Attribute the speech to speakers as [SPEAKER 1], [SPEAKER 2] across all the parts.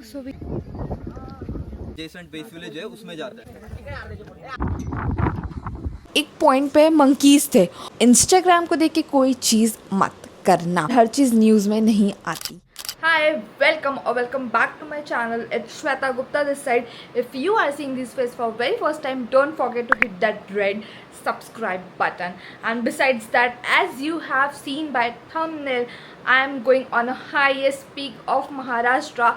[SPEAKER 1] सो भी
[SPEAKER 2] adjacent base village है उसमें जाता है।
[SPEAKER 1] एक पॉइंट पे मंकीज थे। इंस्टाग्राम को देख के कोई चीज़ मत करना, हर चीज़ न्यूज़ में नहीं आती। Hi, welcome or welcome back to my channel. It's Shweta Gupta this side. If you are seeing this face for very first time, don't forget to hit that red subscribe button. And besides that, as you have seen by thumbnail, I am going on a highest peak of Maharashtra.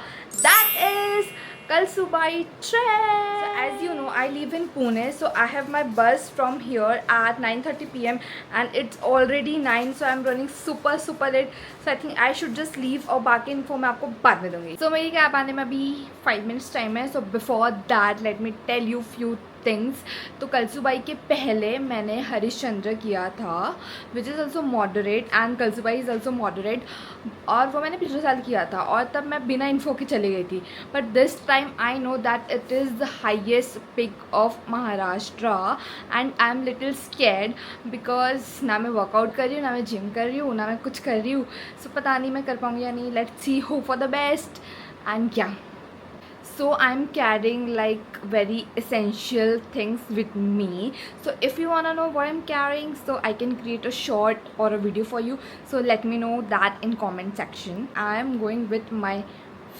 [SPEAKER 1] That is Kalsubai Trek. So as you know, I live in Pune, so I have my bus from here at 9:30 p.m. and it's already 9, so I'm running super late. So I think I should just leave और बाकी info मैं आपको बाद में दूंगी. So मेरी cab आने में अभी 5 minutes टाइम है. So before that, let me tell you few things. तो कलसुबाई के पहले मैंने हरिश्चंद्र किया था, which is also moderate, and Kalsubai is also moderate, और वो मैंने पिछले साल किया था और तब मैं बिना इन्फो के चली गई थी. But this time I know that it is the highest pick of Maharashtra and I am little scared because ना मैं वर्कआउट कर रही हूँ, ना मैं जिम कर रही हूँ, ना मैं कुछ कर रही हूँ. सो पता नहीं मैं कर पाऊँगी या नहीं. Let's see, hope for the best. And क्या, so I'm carrying like very essential things with me. So if you wanna know what I'm carrying, so I can create a short or a video for you. So let me know that in comment section. I am going with my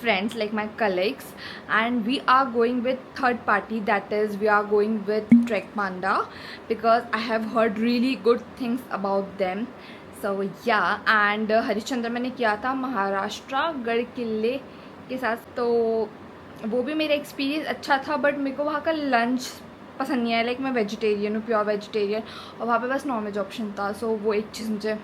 [SPEAKER 1] friends, like my colleagues, and we are going with third party, that is we are going with Trek Panda because I have heard really good things about them. So yeah, and Harishchandra मैंने किया था महाराष्ट्र गढ़ किले के साथ, तो वो भी मेरा एक्सपीरियंस अच्छा था. बट मेरे को वहाँ का लंच पसंद नहीं आया. लाइक मैं वेजिटेरियन हूँ, प्योर वेजिटेरियन, और वहाँ पे बस नॉन-वेज ऑप्शन था. सो वो एक चीज़ मुझे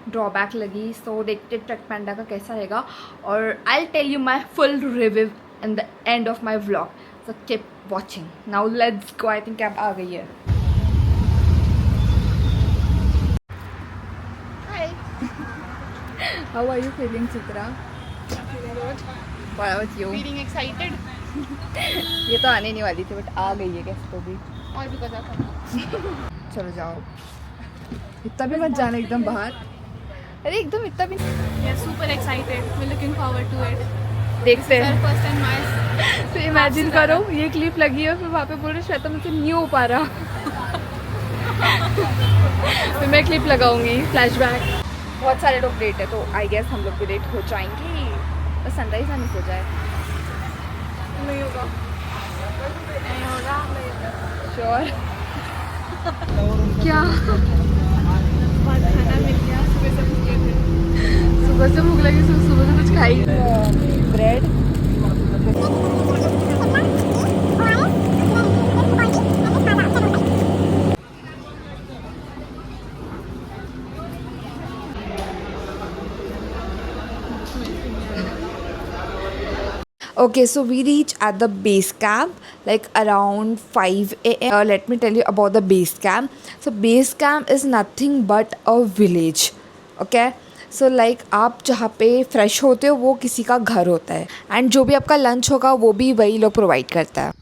[SPEAKER 1] ड्रॉबैक लगी. सो देखते ट्रक पैंडा का कैसा रहेगा, और I will tell you my full review in the end of my vlog. So keep watching. Now let's go. I think cab आ गई है. Hi, how are you feeling Chitra? What about you?
[SPEAKER 3] Feeling excited.
[SPEAKER 1] ये तो आने नहीं वाली थी but आ गई है कैसे तो भी.
[SPEAKER 3] और भी कुछ आता.
[SPEAKER 1] चलो जाओ. इतना भी मत जाना एकदम बाहर. अरे एकदम इतना भी.
[SPEAKER 3] Yeah, super excited. We're looking forward to it.
[SPEAKER 1] देखते हैं.
[SPEAKER 3] Our first and my.
[SPEAKER 1] तो इमेजिन करो ये क्लिप लगी है, फिर वहाँ पे बोल रहे श्वेता मुझसे नहीं हो पा रहा. फिर मैं क्लिप लगाऊंगी फ्लैशबैक. बहुत सारे लोग लेट है, तो आई गेस हम लोग भी लेट हो जाएंगे. बस सनराइज आने हो जाए.
[SPEAKER 3] नहीं होगा. नहीं होगा.
[SPEAKER 1] श्योर. क्या
[SPEAKER 3] खाना मिल गया. सुबह से भूखे थे.
[SPEAKER 1] सुबह से भूख लगी, सुबह से कुछ खाई. Bread. Okay, so we reach at the base camp like around 5 a.m. Let me tell you about the base camp. So base camp is nothing but a village. Okay, so like आप जहाँ पे fresh होते हो वो किसी का घर होता है, एंड जो भी आपका लंच होगा वो भी वही लोग प्रोवाइड करता है.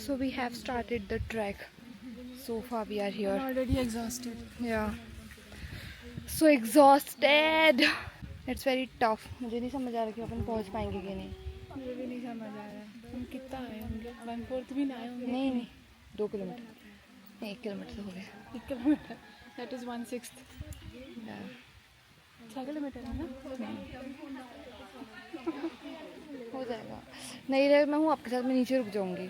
[SPEAKER 1] So we have started the trek. So far we are here.
[SPEAKER 3] Already exhausted.
[SPEAKER 1] Yeah. So exhausted. It's very tough. मुझे नहीं समझ आ रहा कि अपन पहुंच पाएंगे कि नहीं.
[SPEAKER 3] मुझे भी नहीं समझ आ रहा. हम कितना आए होंगे? 1/4 भी ना आए होंगे.
[SPEAKER 1] नहीं 2 किलोमीटर नहीं, 1 किलोमीटर हो गया.
[SPEAKER 3] 1 किलोमीटर. That is 1/6. 6 किलोमीटर है ना.
[SPEAKER 1] हो जाएगा. नहीं रहे मैं हूँ आपके साथ, मैं नीचे रुक जाऊंगी.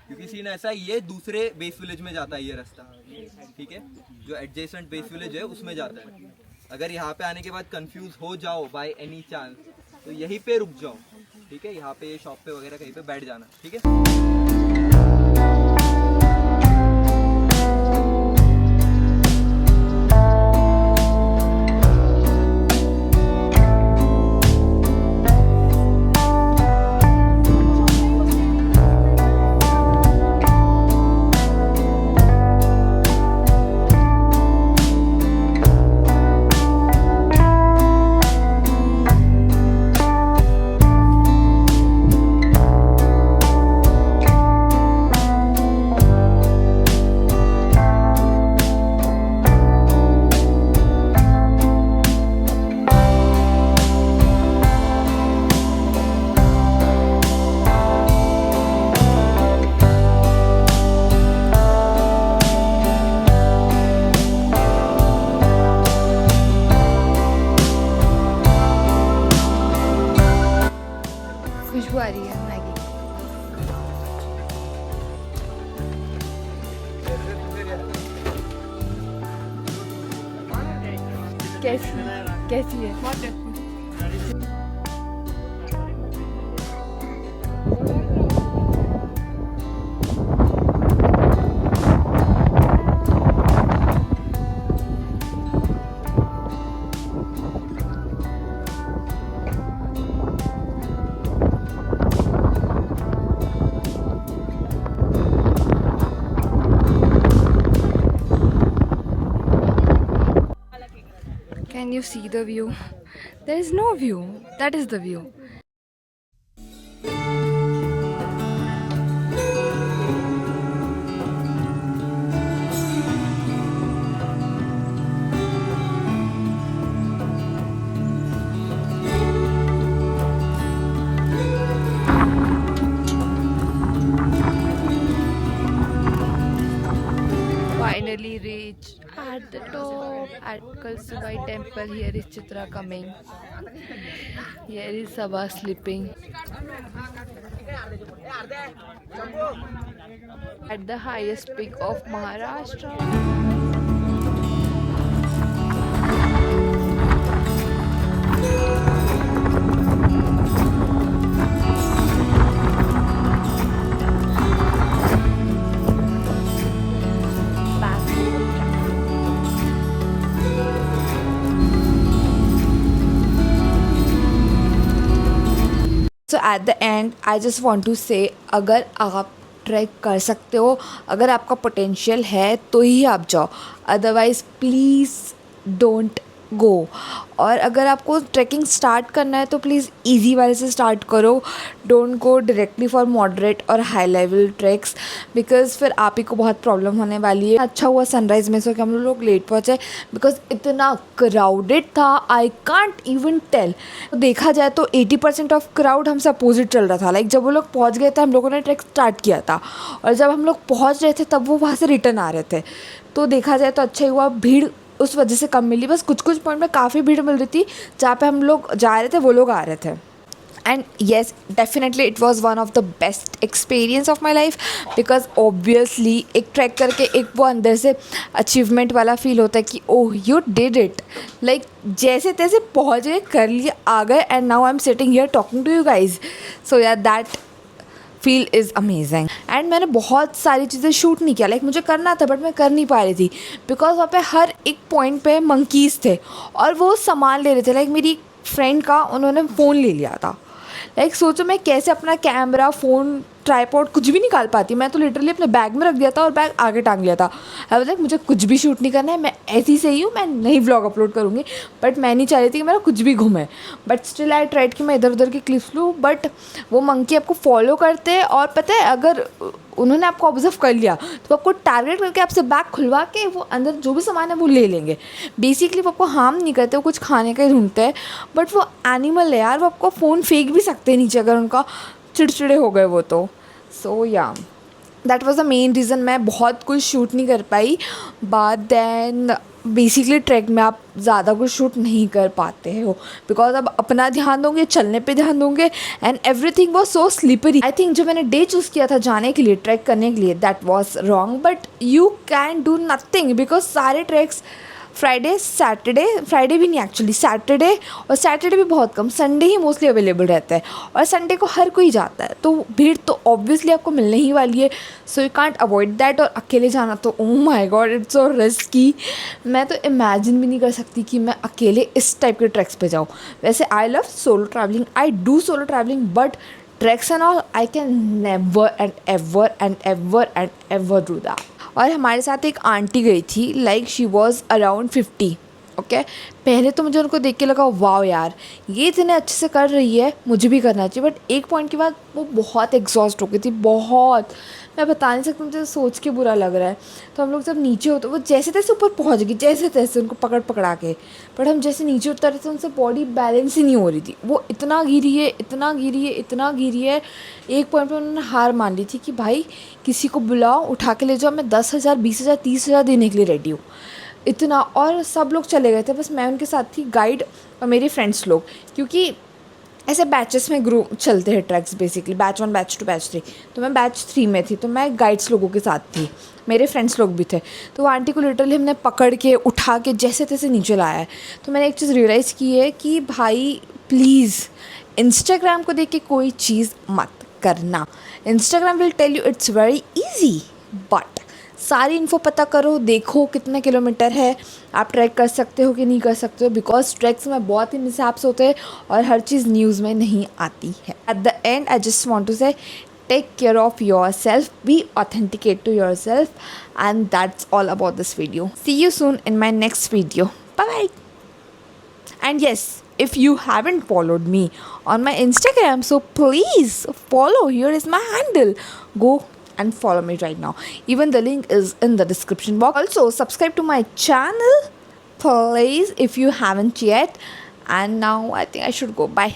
[SPEAKER 2] क्योंकि सीन ऐसा है, ये दूसरे बेस विलेज में जाता है ये रास्ता. ठीक है, जो एडजेसेंट बेस विलेज है उसमें जाता है. अगर यहाँ पे आने के बाद कंफ्यूज हो जाओ बाय एनी चांस, तो यहीं पे रुक जाओ. ठीक है, यहाँ पे शॉप पे वगैरह कहीं पे बैठ जाना. ठीक है.
[SPEAKER 1] कैसी है?
[SPEAKER 3] बहुत tasty.
[SPEAKER 1] Can you see the view? There is no view. That is the view. Finally reached at the top at Kalsubai temple. Here is Chitra coming. Here is Sabha sleeping. At the highest peak of Maharashtra. So at the end I just want to say, अगर आप track कर सकते हो, अगर आपका potential है तो ही आप जाओ, अदरवाइज़ प्लीज़ डोंट गो। और अगर आपको ट्रैकिंग स्टार्ट करना है तो प्लीज़ इजी वाले से स्टार्ट करो, don't go directly for moderate और हाई लेवल ट्रैक्स, बिकॉज फिर आप ही को बहुत प्रॉब्लम होने वाली है। अच्छा हुआ सनराइज़ में सो कि हम लोग लेट पहुँचे, बिकॉज इतना क्राउडेड था, आई कांट इवन टेल। देखा जाए तो 80% ऑफ क्राउड हमसे अपोजिट चल रहा था। लाइक जब वो लोग पहुँच गए थे, हम लोगों ने ट्रैक स्टार्ट किया था, और जब हम लोग पहुँच रहे थे तब वो वहाँ से रिटर्न आ रहे थे। तो देखा जाए तो अच्छा ही हुआ, भीड़ उस वजह से कम मिली। बस कुछ कुछ पॉइंट में काफ़ी भीड़ मिल रही थी, जहाँ पे हम लोग जा रहे थे वो लोग आ रहे थे। And yes, definitely it was one of the best experience of my life, because obviously एक ट्रैक करके एक वो अंदर से अचीवमेंट वाला फील होता है कि oh you did it, like जैसे तैसे पहुँच गए, कर लिए, आ गए, and now I am sitting here talking to you guys. So yeah that feel is amazing. And मैंने बहुत सारी चीज़ें शूट नहीं किया, लाइक मुझे करना था बट मैं कर नहीं पा रही थी, बिकॉज वहाँ पे हर एक पॉइंट पे मंकीज़ थे और वो सामान ले रहे थे। लाइक मेरी फ्रेंड का उन्होंने फ़ोन ले लिया था। लाइक सोचो मैं कैसे अपना कैमरा, फ़ोन, ट्राईपॉड कुछ भी निकाल पाती। मैं तो लिटरली अपने बैग में रख दिया था और बैग आगे टांग लिया था। आई वाज लाइक मुझे कुछ भी शूट नहीं करना है, मैं ऐसी से ही हूँ, मैं नहीं व्लॉग अपलोड करूँगी। बट मैं नहीं चाह रही थी कि मेरा कुछ भी घूमे, बट स्टिल आई ट्राइड कि मैं इधर उधर की क्लिप्स लूँ। बट वो मंकी आपको फॉलो करते हैं, और पता है अगर उन्होंने आपको ऑब्जर्व कर लिया तो आपको टारगेट करके आपसे बैग खुलवा के वो अंदर जो भी सामान है वो ले लेंगे। बेसिकली वो आपको हार्म नहीं करते, वो कुछ खाने का ही ढूंढते हैं। बट वो एनिमल है यार, वो आपको फ़ोन फेंक भी सकते हैं नीचे अगर उनका चिड़चिड़े हो गए वो तो। सो yeah that was the main reason मैं बहुत कुछ शूट नहीं कर पाई। बट देन बेसिकली ट्रैक में आप ज़्यादा कुछ शूट नहीं कर पाते हो, बिकॉज अब अपना ध्यान दोगे, चलने पे ध्यान दोगे, and everything was so slippery. I think जो मैंने डे चूज़ किया था जाने के लिए, ट्रैक करने के लिए, that was wrong. But you can do nothing, because सारे ट्रैक्स फ्राइडे सैटरडे, फ्राइडे भी नहीं एक्चुअली, सैटरडे और सैटरडे भी बहुत कम, संडे ही मोस्टली अवेलेबल रहता है, और संडे को हर कोई जाता है, तो भीड़ तो ऑब्वियसली आपको मिलने ही वाली है। So you can't avoid that. और अकेले जाना तो oh my God, it's so risky. मैं तो इमेजिन भी नहीं कर सकती कि मैं अकेले इस टाइप के ट्रैक्स पे जाऊँ। वैसे I love solo travelling, I do solo travelling, but tracks and all I can never and ever and ever and ever do that. और हमारे साथ एक आंटी गई थी, like she was around 50। Okay, पहले तो मुझे उनको देख के लगा वाओ यार ये इतने अच्छे से कर रही है, मुझे भी करना चाहिए। बट एक पॉइंट के बाद वो बहुत एग्जॉस्ट हो गई थी, बहुत, मैं बता नहीं सकती, मुझे सोच के बुरा लग रहा है। तो हम लोग जब नीचे होते, वो जैसे तैसे ऊपर पहुंच गई, जैसे तैसे उनको पकड़ा के, बट हम जैसे नीचे उतर रहे थे उनसे बॉडी बैलेंस ही नहीं हो रही थी। वो इतना गिरी है, इतना गिरी है, इतना गिरी है। एक पॉइंट पर उन्होंने हार मान ली थी कि भाई किसी को बुलाओ, उठा के ले जाओ, मैं 10,000 20,000 30,000 देने के लिए रेडी हूँ, इतना। और सब लोग चले गए थे, बस मैं उनके साथ थी, गाइड और मेरे फ्रेंड्स लोग, क्योंकि ऐसे बैचेस में ग्रुप चलते हैं tracks basically, batch 1 batch 2 batch 3। तो मैं बैच 3 में थी, तो मैं गाइड्स लोगों के साथ थी, मेरे फ्रेंड्स लोग भी थे। तो वो आंटी को लिटरली हमने पकड़ के उठा के जैसे तैसे नीचे लाया है। तो मैंने एक चीज़ रियलाइज़ की है कि भाई प्लीज़ इंस्टाग्राम को देख के कोई चीज़ मत करना। Instagram will tell you it's very easy, but सारी इन्फो पता करो, देखो कितने किलोमीटर है, आप ट्रैक कर सकते हो कि नहीं कर सकते हो, बिकॉज ट्रैक्स में बहुत ही मिसहैप्स होते हैं और हर चीज़ न्यूज़ में नहीं आती है। At the end I just want to say take care of yourself, be authenticate to yourself, and that's all about this video. See you soon in my next video, bye bye. And yes, if you haven't followed me on my Instagram, so please follow. Here is my handle. Go and follow me right now. Even the link is in the description box. Also, subscribe to my channel, please, if you haven't yet. And now I think I should go. Bye.